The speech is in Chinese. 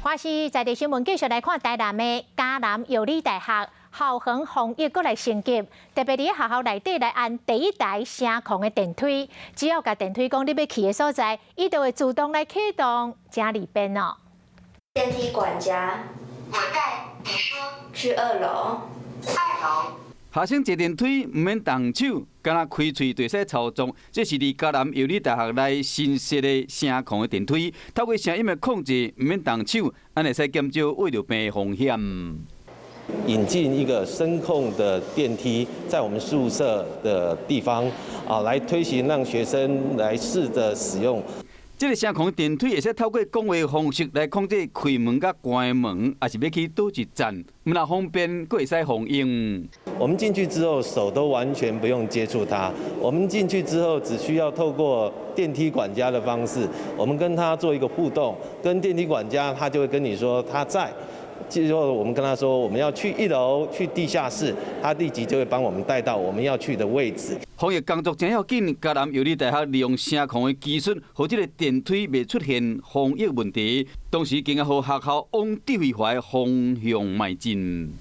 欢喜在地新闻继续来看台南的嘉南药理大学校园防疫过来升级，特别伫学校内底来安第一台声控的电梯，只要甲电梯讲你要去的所在，伊就会自动来启动，真利便哦。电梯管家，我在，你说。去2楼。2楼。学生坐电梯唔免动手，敢若开喙就使操纵。这是伫嘉南药理大学内新设的声控的电梯，透过声音的控制，唔免动手，安会使减少胃流病的风险。引进一个声控的电梯，在我们宿舍的地方来推行，让学生来试着使用。这个声控电梯会使透过讲话方式来控制开门甲关门，也是要去倒一站，唔那方便，佫会使防用。我们进去之后，手都完全不用接触它。我们进去之后，只需要透过电梯管家的方式，我们跟他做一个互动，跟电梯管家他就会跟你说他在。之后我们跟他说我们要去1楼，去地下室，他立即就会帮我们带到我们要去的位置。防疫工作真要紧，嘉南药理大学利用声控的技术，让这个电梯未出现防疫问题，同时更加让学校往智慧化的方向迈进。